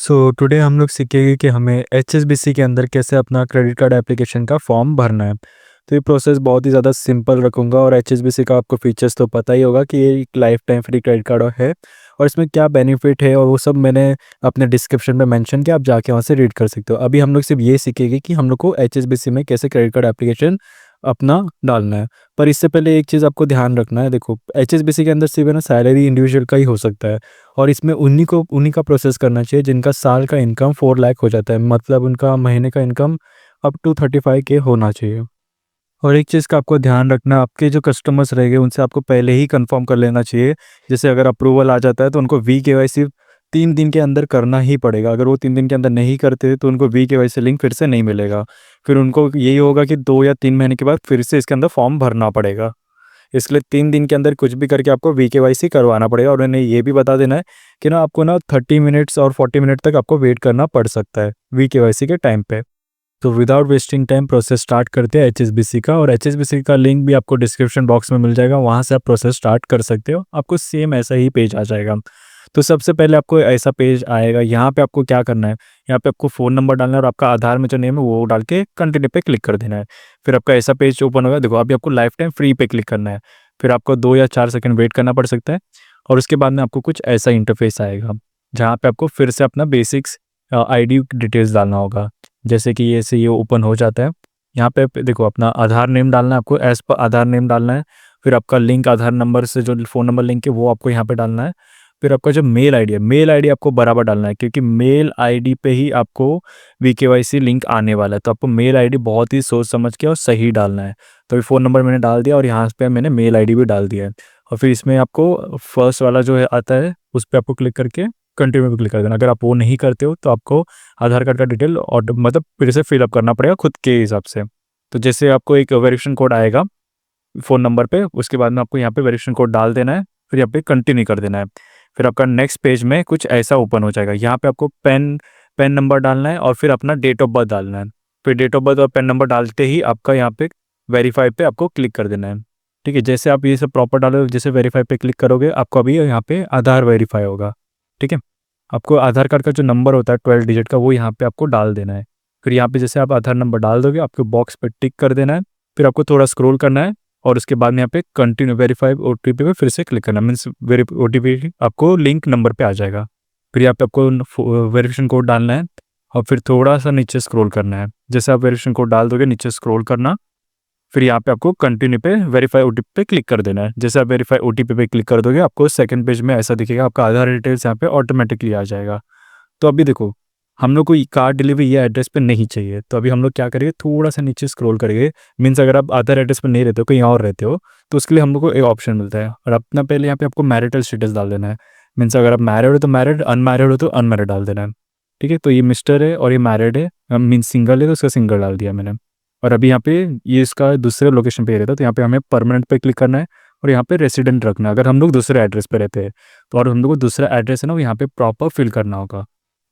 So today हम लोग सीखेंगे कि हमें एचएसबीसी के अंदर कैसे अपना क्रेडिट कार्ड एप्लीकेशन का फॉर्म भरना है। तो ये प्रोसेस बहुत ही ज़्यादा सिंपल रखूँगा और एचएसबीसी का आपको फीचर्स तो पता ही होगा कि ये एक life time free credit card है और इसमें क्या बेनिफिट है और वो सब मैंने अपने डिस्क्रिप्शन में मेंशन किया, आप जाके वहाँ से रीड कर सकते हो। अभी हम लोग सिर्फ ये सीखेंगे कि हम लोग को एचएसबीसी में कैसे क्रेडिट कार्ड एप्लीकेशन अपना डालना है। पर इससे पहले एक चीज़ आपको ध्यान रखना है, देखो एचएसबीसी के अंदर सिर्फ है ना सैलरी इंडिविजुअल का ही हो सकता है और इसमें उन्हीं का प्रोसेस करना चाहिए जिनका साल का इनकम 4 लाख हो जाता है, मतलब उनका महीने का इनकम अप टू 35K होना चाहिए। और एक चीज़ का आपको ध्यान रखना, आपके जो कस्टमर्स रहेंगे उनसे आपको पहले ही कंफर्म कर लेना चाहिए। जैसे अगर अप्रूवल आ जाता है तो उनको वी-केवाईसी 3 दिन के अंदर करना ही पड़ेगा। अगर वो 3 दिन के अंदर नहीं करते तो उनको वी-केवाईसी लिंक फिर से नहीं मिलेगा। फिर उनको यही होगा कि 2 या 3 महीने के बाद फिर से इसके अंदर फॉर्म भरना पड़ेगा। इसलिए 3 दिन के अंदर कुछ भी करके आपको वी-केवाईसी करवाना पड़ेगा और उन्हें ये भी बता देना है कि ना आपको ना 30 मिनट्स और 40 मिनट तक आपको वेट करना पड़ सकता है वी-केवाईसी के टाइम पे। तो without wasting time process start करते हैं एचएसबीसी का, और एचएसबीसी का लिंक भी आपको डिस्क्रिप्शन बॉक्स में मिल जाएगा, वहाँ से आप प्रोसेस स्टार्ट कर सकते हो। आपको सेम ऐसा ही पेज आ जाएगा। तो सबसे पहले आपको ऐसा पेज आएगा, यहाँ पे आपको क्या करना है, यहाँ पे आपको फ़ोन नंबर डालना है और आपका आधार में जो नेम है वो डाल के कंटिन्यू पे क्लिक कर देना है। फिर आपका ऐसा पेज ओपन होगा। देखो अभी आपको लाइफ टाइम फ्री पे क्लिक करना है, फिर आपको 2 या 4 सेकंड वेट करना पड़ सकता है और उसके बाद में आपको कुछ ऐसा इंटरफेस आएगा जहाँ पे आपको फिर से अपना बेसिक्स आईडी डिटेल्स डालना होगा। जैसे कि ये ओपन हो जाता है। यहाँ पे देखो अपना आधार नेम डालना है, आपको एज पर आधार नेम डालना है। फिर आपका लिंक आधार नंबर से जो फ़ोन नंबर लिंक है वो आपको यहाँ पे डालना है। फिर आपका जो मेल आईडी है, मेल आईडी आपको बराबर डालना है क्योंकि मेल आईडी पे ही आपको वी-केवाईसी लिंक आने वाला है। तो आपको मेल आईडी बहुत ही सोच समझ के और सही डालना है। तो अभी फ़ोन नंबर मैंने डाल दिया और यहाँ पे मैंने मेल आईडी भी डाल दिया है। और फिर इसमें आपको फर्स्ट वाला जो है आता है उस पर आपको क्लिक करके कंटिन्यू पे क्लिक कर देना। अगर आप वो नहीं करते हो तो आपको आधार कार्ड का डिटेल और मतलब फिर से फिलअप करना पड़ेगा खुद के हिसाब से। तो जैसे आपको एक वेरिफिकेशन कोड आएगा फ़ोन नंबर पे, उसके बाद में आपको यहाँ पे वेरिफिकेशन कोड डाल देना है, फिर यहाँ पे कंटिन्यू कर देना है। फिर आपका नेक्स्ट पेज में कुछ ऐसा ओपन हो जाएगा। यहाँ पे आपको पैन नंबर डालना है और फिर अपना डेट ऑफ बर्थ डालना है। फिर डेट ऑफ बर्थ और पैन नंबर डालते ही आपका यहाँ पे वेरीफाई पे आपको क्लिक कर देना है। ठीक है, जैसे आप ये सब प्रॉपर डालोगे, जैसे वेरीफाई पे क्लिक करोगे आपको अभी यहाँ पे आधार वेरीफाई होगा। ठीक है, आपको आधार कार्ड का जो नंबर होता है 12 डिजिट का वो यहाँ पे आपको डाल देना है। फिर यहाँ पे जैसे आप आधार नंबर डाल दोगे आपको बॉक्स पे टिक कर देना है। फिर आपको थोड़ा स्क्रॉल करना है और उसके बाद में यहाँ पे कंटिन्यू वेरीफाई ओटीपी पे फिर से क्लिक करना, मीन्स ओटीपी आपको लिंक नंबर पे आ जाएगा। फिर यहाँ पे आपको वेरिफिकेशन कोड डालना है और फिर थोड़ा सा नीचे स्क्रॉल करना है। जैसे आप वेरिफिकेशन कोड डाल दोगे नीचे स्क्रॉल करना, फिर यहाँ पे आपको कंटिन्यू पे वेरीफाई ओटीपी पे क्लिक कर देना है। जैसे आप वेरीफाई ओटीपी पे क्लिक कर दोगे आपको सेकंड पेज में ऐसा दिखेगा, आपका आधार डिटेल्स यहाँ पे ऑटोमेटिकली आ जाएगा। तो अभी देखो हम लोग को कार्ड डिलीवरी ये एड्रेस पे नहीं चाहिए, तो अभी हम लोग क्या करेंगे, थोड़ा सा नीचे स्क्रॉल करेंगे। मीन्स अगर आप आधार एड्रेस पे नहीं रहते हो, कहीं और रहते हो, तो उसके लिए हम लोग को एक ऑप्शन मिलता है और अपना पहले यहाँ पे आपको मैरिटल स्टेटस डाल देना है। मीन्स अगर आप मैरिड हो तो मैरिड, अनमैरिड हो तो अनमैरिड डाल देना है। ठीक है, तो ये मिस्टर है और ये मैरिड है, मीन्स सिंगल है तो उसका सिंगल डाल दिया मैंने। और अभी यहाँ पे ये इसका दूसरे लोकेशन पे रहता है तो यहाँ पे हमें परमानेंट पे क्लिक करना है और यहाँ पे रेसिडेंट रखना है। अगर हम लोग दूसरे एड्रेस पे रहते हैं तो, और हम लोग को दूसरा एड्रेस है ना वो यहाँ पे प्रॉपर फिल करना होगा।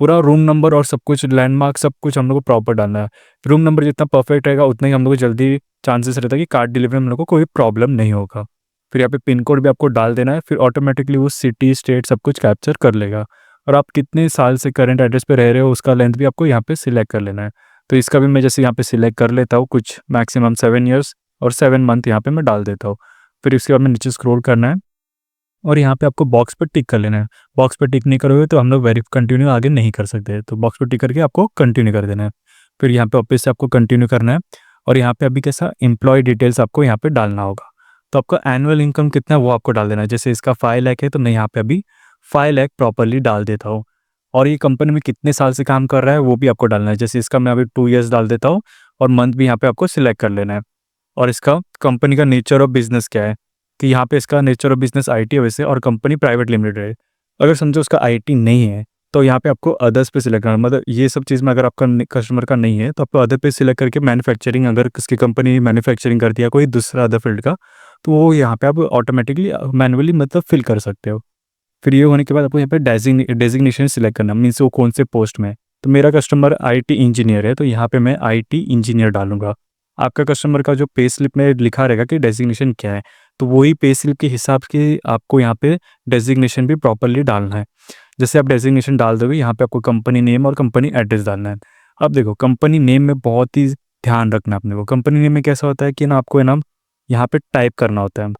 पूरा रूम नंबर और सब कुछ, लैंडमार्क सब कुछ हम लोग को प्रॉपर डालना है। रूम नंबर जितना परफेक्ट रहेगा उतना ही हम लोग को जल्दी चांसेस रहता है कि कार्ड डिलीवरी में हम लोग को कोई प्रॉब्लम नहीं होगा। फिर यहाँ पे पिन कोड भी आपको डाल देना है, फिर ऑटोमेटिकली वो सिटी स्टेट सब कुछ कैप्चर कर लेगा। और आप कितने साल से करंट एड्रेस पे रह रहे हो उसका लेंथ भी आपको यहाँ पे सिलेक्ट कर लेना है। तो इसका भी मैं जैसे यहाँ पे सिलेक्ट कर लेता हूँ, कुछ मैक्सिमम 7 ईयर्स और 7 मंथ यहाँ पे मैं डाल देता हूँ। फिर इसके बाद में नीचे स्क्रॉल करना है और यहाँ पे आपको बॉक्स पे टिक कर लेना है। बॉक्स पे टिक नहीं करोगे तो हम लोग कंटिन्यू आगे नहीं कर सकते, तो बॉक्स पे टिक करके आपको कंटिन्यू कर देना है। फिर यहाँ पे वापस से आपको कंटिन्यू करना है और यहाँ पे अभी कैसा एम्प्लॉय डिटेल्स आपको यहाँ पे डालना होगा। तो आपका एनुअल इनकम कितना है वो आपको डाल देना है। जैसे इसका 5 लाख है तो मैं यहाँ पे अभी 5 लाख प्रॉपरली डाल देता हूँ। और ये कंपनी में कितने साल से काम कर रहा है वो भी आपको डालना है। जैसे इसका मैं अभी 2 ईयर्स डाल देता हूँ और मंथ भी यहाँ पे आपको सिलेक्ट कर लेना है। और इसका कंपनी का नेचर ऑफ बिजनेस क्या है, कि यहाँ पे इसका नेचर ऑफ बिजनेस आईटी है वैसे, और कंपनी प्राइवेट लिमिटेड है। अगर समझो उसका आईटी नहीं है तो यहाँ पे आपको अदर्स पे सिलेक्ट करना, मतलब ये सब चीज़ में अगर आपका कस्टमर का नहीं है तो आपको अदर पे सिलेक्ट करके मैन्युफैक्चरिंग, अगर किसकी कंपनी मैन्युफैक्चरिंग करती है कोई दूसरा अदर फील्ड का, तो वो यहाँ पे आप ऑटोमेटिकली मैनुअली मतलब फिल कर सकते हो। फिर ये होने के बाद आपको यहाँ पे डेजिग्नेशन सिलेक्ट करना, मीन्स वो कौन से पोस्ट में। तो मेरा कस्टमर आईटी इंजीनियर है तो यहाँ पे मैं आईटी इंजीनियर डालूंगा। आपका कस्टमर का जो पे स्लिप में लिखा रहेगा कि डेजिग्नेशन क्या है, तो वही पे स्लिप के हिसाब के आपको यहाँ पे डेजिग्नेशन भी प्रॉपरली डालना है। जैसे आप डेजिग्नेशन डाल दोगे, यहाँ पे आपको कंपनी नेम और कंपनी एड्रेस डालना है। अब देखो कंपनी नेम में बहुत ही ध्यान रखना है अपने को। कंपनी नेम में कैसा होता है कि ना आपको है ना यहाँ पे टाइप करना होता है,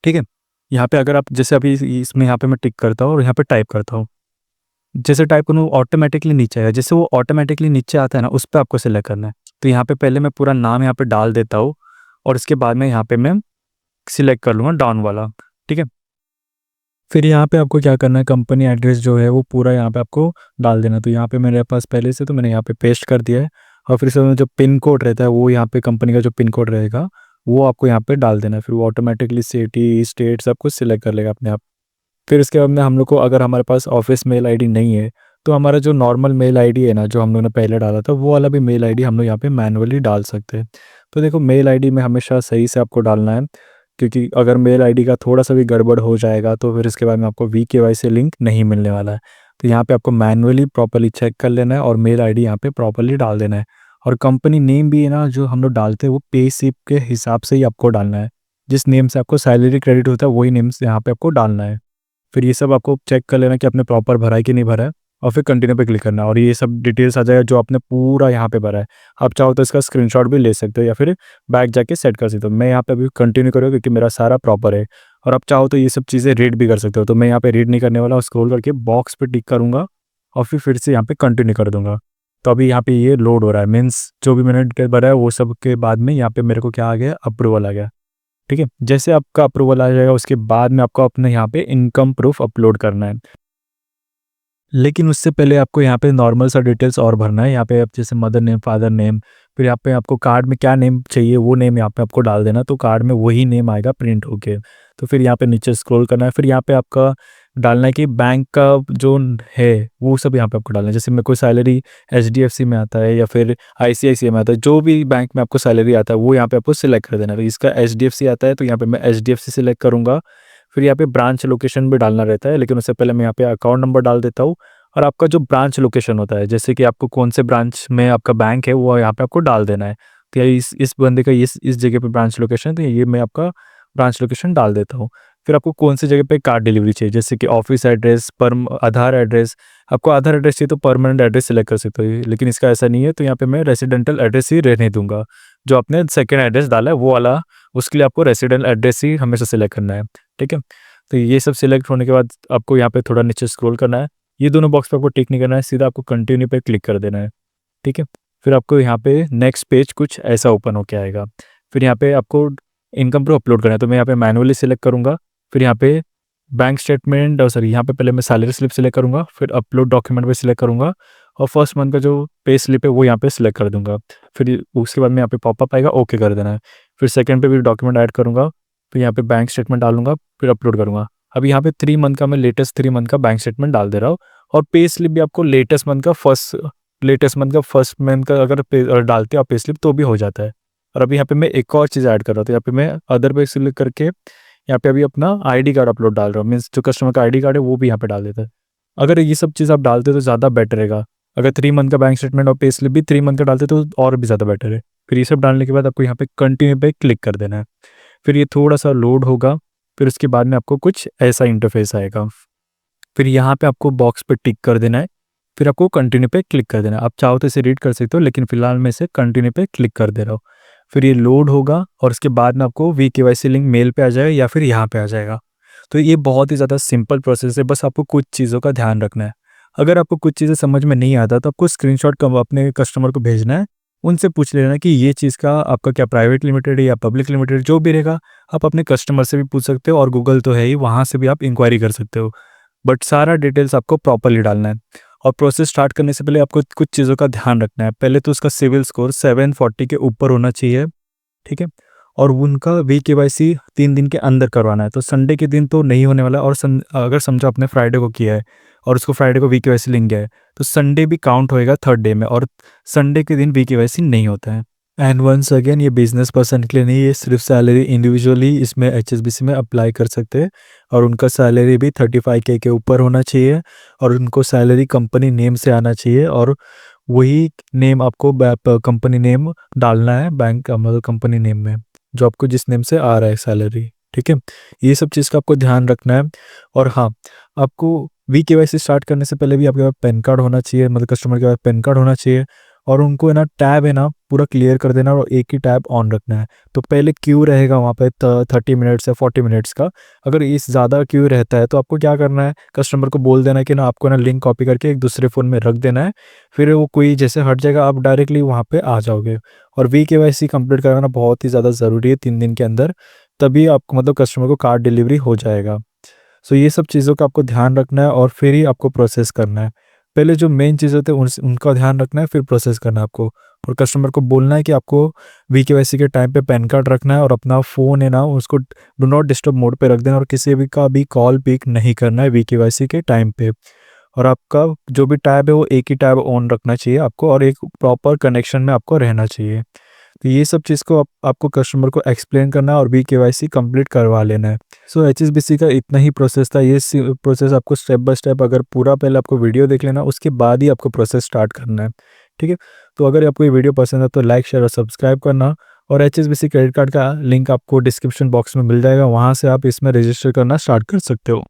ठीक है। यहाँ पे अगर आप जैसे अभी इसमें यहाँ पे मैं टिक करता हूँ और यहाँ पे टाइप करता हूँ, जैसे टाइप करूँ ऑटोमेटिकली नीचे आएगा। जैसे वो ऑटोमेटिकली नीचे आता है ना, उस पर आपको सेलेक्ट करना है। तो यहाँ पे पहले मैं पूरा नाम यहाँ पे डाल देता हूँ और इसके बाद में यहाँ पे मैं सिलेक्ट कर लूँगा डाउन वाला, ठीक है। फिर यहाँ पे आपको क्या करना है, कंपनी एड्रेस जो है वो पूरा यहाँ पे आपको डाल देना। तो यहाँ पे मेरे पास पहले से, तो मैंने यहाँ पे पेस्ट कर दिया है। और फिर से जो पिन कोड रहता है वो यहाँ पे कंपनी का जो पिन कोड रहेगा वो आपको यहाँ पे डाल देना है। फिर वो ऑटोमेटिकली सिटी स्टेट सब कुछ सिलेक्ट कर लेगा अपने आप। फिर इसके बाद में हम लोग को, अगर हमारे पास ऑफिस मेल आईडी नहीं है, तो हमारा जो नॉर्मल मेल आईडी है ना, जो हम लोग ने पहले डाला था, वो वाला भी मेल आईडी हम लोग यहाँ पे मैनुअली डाल सकते हैं। तो देखो मेल आईडी में हमेशा सही से आपको डालना है, क्योंकि अगर मेल आईडी का थोड़ा सा भी गड़बड़ हो जाएगा तो फिर इसके बाद में आपको VKYC लिंक नहीं मिलने वाला है। तो यहाँ पे आपको मैनुअली प्रॉपर्ली चेक कर लेना है और मेल आईडी यहाँ पे प्रॉपर्ली डाल देना है। और कंपनी नेम भी है ना, जो हम लोग डालते हैं वो पे स्लिप के हिसाब से ही आपको डालना है। जिस नेम से आपको सैलरी क्रेडिट होता है वही नेम से यहाँ पे आपको डालना है। फिर ये सब आपको चेक कर लेना कि आपने प्रॉपर भरा है कि नहीं भरा है, और फिर कंटिन्यू पे क्लिक करना है और ये सब डिटेल्स आ जाएगा जो आपने पूरा यहाँ पे भरा है। आप चाहो तो इसका स्क्रीनशॉट भी ले सकते हो या फिर बैक जाके सेट कर सकते हो। मैं यहाँ पे अभी कंटिन्यू करूँगा क्योंकि मेरा सारा प्रॉपर है। और आप चाहो तो ये सब चीज़ें रीड भी कर सकते हो। तो मैं यहाँ पे रीड नहीं करने वाला, स्क्रॉल करके बॉक्स पे टिक करूँगा और फिर से यहाँ पे कंटिन्यू कर दूंगा। तो अभी यहाँ पे ये लोड हो रहा है, मीन्स जो भी मैंने डिटेल भरा है वो सब के बाद में यहाँ पे मेरे को क्या आ गया, अप्रूवल आ गया, ठीक है। जैसे आपका अप्रूवल आ जाएगा उसके बाद में आपको अपने यहाँ पे इनकम प्रूफ अपलोड करना है। लेकिन उससे पहले आपको यहाँ पे नॉर्मल सा डिटेल्स और भरना है। यहाँ पे आप जैसे मदर नेम, फादर नेम, फिर यहाँ पे आपको कार्ड में क्या नेम चाहिए वो नेम यहाँ पे आपको डाल देना, तो कार्ड में वही नेम आएगा प्रिंट होके। तो फिर यहाँ पे नीचे स्क्रॉल करना है। फिर यहाँ पे आपका डालना है कि बैंक का जो है वो सब यहाँ पे आपको डालना है। जैसे मेरे को सैलरी HDFC में आता है या फिर ICICI में आता है, जो भी बैंक में आपको सैलरी आता है वो यहाँ पे आपको सिलेक्ट कर देना है। तो इसका HDFC आता है तो यहाँ पे मैं HDFC सिलेक्ट करूँगा। फिर यहाँ पे ब्रांच लोकेशन भी डालना रहता है, लेकिन उससे पहले मैं यहाँ पे अकाउंट नंबर डाल देता हूँ। और आपका जो ब्रांच लोकेशन होता है, जैसे कि आपको कौन से ब्रांच में आपका बैंक है वो यहाँ पे आपको डाल देना है। तो इस बंदे का इस जगह पे ब्रांच लोकेशन, तो ये मैं आपका ब्रांच लोकेशन डाल देता हूँ। फिर आपको कौन सी जगह पे कार्ड डिलीवरी चाहिए, जैसे कि ऑफिस एड्रेस, आधार एड्रेस। आपको आधार एड्रेस चाहिए तो परमानेंट एड्रेस सेलेक्ट कर सकते हो, लेकिन इसका ऐसा नहीं है। तो यहाँ पे मैं रेसिडेंटल एड्रेस ही रहने दूंगा। जो आपने सेकेंड एड्रेस डाला है वो वाला, उसके लिए आपको रेसिडेंट एड्रेस ही हमेशा सेलेक्ट करना है, ठीक है। तो ये सब सिलेक्ट होने के बाद आपको यहाँ पे थोड़ा नीचे स्क्रॉल करना है। ये दोनों बॉक्स पे आपको टिक नहीं करना है, सीधा आपको कंटिन्यू पे क्लिक कर देना है, ठीक है। फिर आपको यहाँ पे नेक्स्ट पेज कुछ ऐसा ओपन होके आएगा। फिर यहाँ पे आपको इनकम प्रूफ अपलोड करना है, तो मैं यहाँ पे मैनुअली सिलेक्ट करूँगा। फिर यहाँ पे बैंक स्टेटमेंट, और सॉरी यहाँ पे पहले मैं सैलरी स्लिप सिलेक्ट करूँगा, फिर अपलोड डॉक्यूमेंट पे सिलेक्ट करूँगा और फर्स्ट मंथ का जो पे स्लिप है वो यहाँ पे सिलेक्ट कर दूंगा। फिर उसके बाद में यहाँ पे पॉपअप आएगा, ओके कर देना है। फिर सेकंड पे भी डॉक्यूमेंट ऐड करूँगा, फिर यहाँ पे बैंक स्टेटमेंट डालूंगा, फिर अपलोड करूँगा। अब यहाँ पे 3 मंथ का मैं लेटेस्ट 3 मंथ का बैंक स्टेटमेंट डाल दे रहा हूँ। और पे स्लिप भी आपको लेटेस्ट मंथ का फर्स्ट मंथ का अगर डालते हो आप पे स्लिप तो भी हो जाता है। और अभी यहाँ पे मैं एक और चीज़ ऐड कर रहा हूँ, तो यहाँ पे मैं अदर पे सिलेक्ट करके यहाँ पे अभी अपना ID कार्ड अपलोड डाल रहा हूँ। मीन्स जो कस्टमर का ID कार्ड है वो भी यहाँ पे डाल देता है। अगर ये सब चीज़ आप डालते तो ज़्यादा बेटर रहेगा। अगर 3 मंथ का बैंक स्टेटमेंट और पे स्लिप भी 3 मंथ का डालते तो और भी ज़्यादा बेटर है। फिर ये सब डालने के बाद आपको यहाँ पे कंटिन्यू पे क्लिक कर देना है। फिर ये थोड़ा सा लोड होगा, फिर उसके बाद में आपको कुछ ऐसा इंटरफेस आएगा। फिर यहाँ पे आपको बॉक्स पे टिक कर देना है, फिर आपको कंटिन्यू पे क्लिक कर देना है। आप चाहो तो इसे रीड कर सकते हो, लेकिन फिलहाल मैं इसे कंटिन्यू पे क्लिक कर दे रहा हूँ। फिर ये लोड होगा और उसके बाद में आपको VKYC लिंक मेल पे आ जाएगा या फिर यहाँ पे आ जाएगा। तो ये बहुत ही ज़्यादा सिंपल प्रोसेस है, बस आपको कुछ चीज़ों का ध्यान रखना है। अगर आपको कुछ चीज़ें समझ में नहीं आता तो आपको स्क्रीनशॉट अपने कस्टमर को भेजना है, उनसे पूछ लेना कि ये चीज़ का आपका क्या प्राइवेट लिमिटेड है या पब्लिक लिमिटेड, जो भी रहेगा आप अपने कस्टमर से भी पूछ सकते हो और गूगल तो है ही, वहाँ से भी आप इंक्वायरी कर सकते हो। बट सारा डिटेल्स आपको प्रॉपरली डालना है। और प्रोसेस स्टार्ट करने से पहले आपको कुछ चीज़ों का ध्यान रखना है। पहले तो उसका सिविल स्कोर 740 के ऊपर होना चाहिए, ठीक है। और उनका VKYC 3 दिन के अंदर करवाना है, तो संडे के दिन तो नहीं होने वाला। और अगर समझो आपने फ्राइडे को किया है और उसको फ्राइडे को VKYC लिंक गया है, तो संडे भी काउंट होएगा थर्ड डे में, और संडे के दिन VKYC नहीं होता है। एंड वंस अगेन, ये बिजनेस पर्सन के लिए नहीं है, सिर्फ सैलरी इंडिविजुअली इसमें HSBC में अप्लाई कर सकते हैं। और उनका सैलरी भी 35K के ऊपर होना चाहिए और उनको सैलरी कंपनी नेम से आना चाहिए। और वही नेम आपको कंपनी नेम डालना है बैंक मतलब कंपनी नेम में, जो आपको जिस नेम से आ रहा है सैलरी, ठीक है। ये सब चीज़ का आपको ध्यान रखना है। और हाँ, आपको वी-केवाईसी स्टार्ट करने से पहले भी आपके पास पैन कार्ड होना चाहिए, मतलब कस्टमर के पास पैन कार्ड होना चाहिए, और उनको है ना टैब है ना पूरा क्लियर कर देना और एक ही टैब ऑन रखना है। तो पहले क्यू रहेगा वहाँ पे 30 मिनट्स या 40 मिनट्स का। अगर इस ज़्यादा क्यू रहता है तो आपको क्या करना है, कस्टमर को बोल देना है कि ना आपको ना लिंक कॉपी करके एक दूसरे फ़ोन में रख देना है, फिर वो कोई जैसे हट जाएगा आप डायरेक्टली वहाँ पे आ जाओगे। और वी-केवाईसी कंप्लीट कराना बहुत ही ज़्यादा ज़रूरी है 3 दिन के अंदर, तभी आपको मतलब कस्टमर को कार्ड डिलीवरी हो जाएगा। सो ये सब चीज़ों का आपको ध्यान रखना है और फिर ही आपको प्रोसेस करना है। पहले जो मेन चीज़ होती है उनका ध्यान रखना है, फिर प्रोसेस करना है आपको। और कस्टमर को बोलना है कि आपको वी-केवाईसी के टाइम पे पैन कार्ड रखना है और अपना फ़ोन है ना उसको डू नॉट डिस्टर्ब मोड पे रख देना और किसी भी का भी कॉल पिक नहीं करना है वी-केवाईसी के टाइम पे। और आपका जो भी टैब है वो एक ही टैब ऑन रखना चाहिए आपको और एक प्रॉपर कनेक्शन में आपको रहना चाहिए। तो ये सब चीज़ को आपको कस्टमर को एक्सप्लेन करना है और वी-केवाईसी कंप्लीट करवा लेना है। सो एचएसबीसी का इतना ही प्रोसेस था। ये प्रोसेस आपको स्टेप बाय स्टेप अगर पूरा पहले आपको वीडियो देख लेना, उसके बाद ही आपको प्रोसेस स्टार्ट करना है। ठीक है? तो अगर आपको ये वीडियो पसंद है तो लाइक, शेयर और सब्सक्राइब करना, और एचएसबीसी क्रेडिट कार्ड का लिंक आपको डिस्क्रिप्शन बॉक्स में मिल जाएगा, वहाँ से आप इसमें रजिस्टर करना स्टार्ट कर सकते हो।